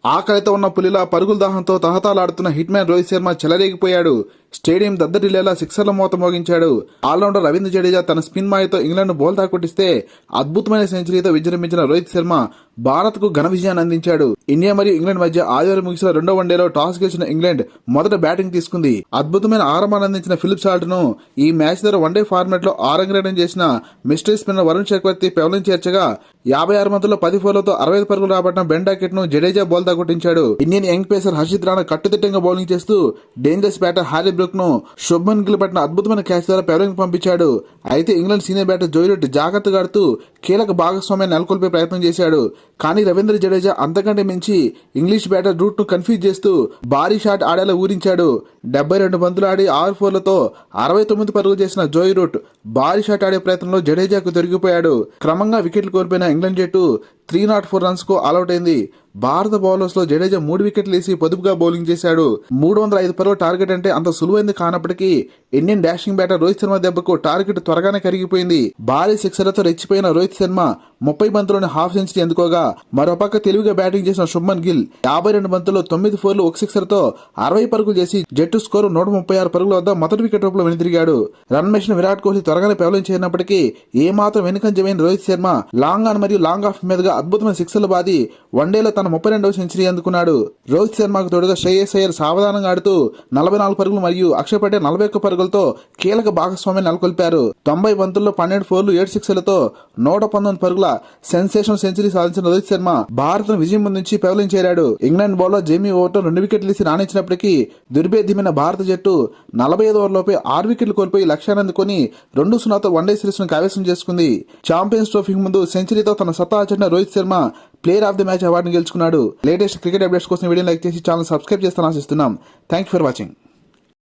ఆకలితో ఉన్న పులిలా పరుగుల దాహంతో తహతాలాడుతున్న హిట్ మ్యాన్ రోహిత్ శర్మ చెలరేగిపోయాడు. స్టేడియం దద్దరిల్లేలా సిక్సర్ల మోత మోగించాడు. ఆల్రౌండర్ రవీంద్ర జడేజా తన స్పిన్ మాయతో ఇంగ్లాండ్ బౌల్తా కొట్టిస్తే అద్భుతమైన సెంచరీతో విజృంభించిన రోహిత్ శర్మ భారత్ కు ఘన విజయాన్ని అందించాడు. ఇండియా మరియు ఇంగ్లాండ్ మధ్య ఆదివారం ముగిసిన రెండో వన్డేలో టాస్ గెలిచిన ఇంగ్లాండ్ మొదట బ్యాటింగ్ తీసుకుంది. అద్భుతమైన ఆరంభాన్ని అందించిన ఫిలిప్ సాల్ట్ ను ఈ మ్యాచ్ ద్వారా వన్డే ఫార్మాట్ లో ఆరంగేటం చేసిన మిస్టరీ స్పిన్నర్ వరుణ్ చక్రవర్తి పెవలిన్ చేర్చగా 56 బంతుల్లో 10 ఫోర్లతో 65 పరుగులు రాబట్టిన బెన్ డాకెట్ ను జడేజా బౌల్తా కొట్టించాడు. Indian young pacer Harshit Rana కట్టుదిట్టంగా బౌలింగ్ చేస్తూ డేంజరస్ బ్యాటర్ హ్యారీ బ్రూక్ ను శుభ్మన్ గిల్ పట్టిన అద్భుతమైన క్యాచ్ ద్వారా పెవలిన్ పంపించాడు. అయితే England senior batter Joy route జాగ్రత్తగా ఆడుతూ కీలక భాగస్వామ్యాన్ని నెలకొల్పే ప్రయత్నం చేశాడు. కానీ రవీంద్ర జడేజా అంతకంటే మించి ఇంగ్లీష్ బ్యాటర్ రూట్ ను కన్ఫ్యూజ్ చేస్తూ భారీ షాట్ ఆడేలా ఊరించాడు. 72 బంతులు ఆడి 6 ఫోర్లతో 69 పరుగులు చేసిన జోయ్ రూట్ భారీ షాట్ ఆడే ప్రయత్నంలో జడేజాకు దొరికిపోయాడు. క్రమంగా వికెట్లు కోల్పోయిన ఇంగ్లాండ్ జట్టు 304 రన్స్ కు ఆలౌట్ అయింది. భారత బౌలర్స్ లో జడేజా 3 వికెట్లు వేసి పొదుపుగా బౌలింగ్ చేశాడు. 305 పరుగుల టార్గెట్ అంటే అంత సులువైంది కానప్పటికీ Indian dashing batter Rohit Sharma దెబ్బకు టార్గెట్ త్వరగానే కరిగిపోయింది. భారీ సిక్సర్లతో రెచ్చిపోయిన రోహిత్ శర్మ 30 బంతుల్లోనే హాఫ్ సెంచరీ అందుకోగా మరోపక్క తెలివిగా బ్యాటింగ్ చేసిన శుభ్మన్ గిల్ 52 బంతుల్లో 9 ఫోర్లు 1 సిక్సర్ తో 60 పరుగులు చేసి జట్టు స్కోరు 136 పరుగుల వద్ద మొదటి వికెట్ రూపంలో వెనుతిరిగాడు. రన్ మెషిన్ విరాట్ కోహ్లీ త్వరగానే పెవలింగ్ చేయనప్పటికీ ఏమాత్రం వెనుకంజమైన రోహిత్ శర్మ లాంగ్ ఆన్ మరియు లాంగ్ ఆఫ్ మీదుగా అద్భుతమైన సిక్సర్లు బాది వన్డేలో తన 32వ సెంచరీ అందుకున్నాడు. రోహిత్ శర్మకు తోడుగా శ్రేయస్ అయ్యర్ సావధానంగా ఆడుతూ 44 పరుగులు మరియు అక్షర్ పటేల్ 41 పరుగులతో కీలక భాగస్వామ్యం నెలకొల్పారు. 90 బంతుల్లో 12 ఫోర్లు 7 సిక్సర్లతో 119 పరుగుల సెన్సేషనల్ సెంచరీ సాధించిన రోహిత్ శర్మ భారత్ విజయం నుంచి పెవలింగ్ చేరాడు. ఇంగ్లాండ్ బౌలర్ జేమీ ఓవర్టన్ 2 వికెట్లు తీసి రాణించినప్పటికీ దుర్భేద్యమైన భారత జట్టు 45 ఓవర్లలోపే 6 వికెట్లు కోల్పోయి లక్ష్యాన్ని అందుకుని 2-0తో వన్డే సిరీస్ ను కైవసం చేసుకుంది. ఛాంపియన్స్ ట్రోఫీకి ముందు సెంచరీతో తన సత్తా చాటిన Rohit Sharma player of the match అవార్డును గెలుచుకున్నాడు. లేటెస్ట్ క్రికెట్ అప్డేట్స్ కోసం వీడియో లైక్ చేసి ఛానల్ సబ్స్క్రైబ్ చేస్తానని ఆశిస్తున్నాం. Thank you for watching.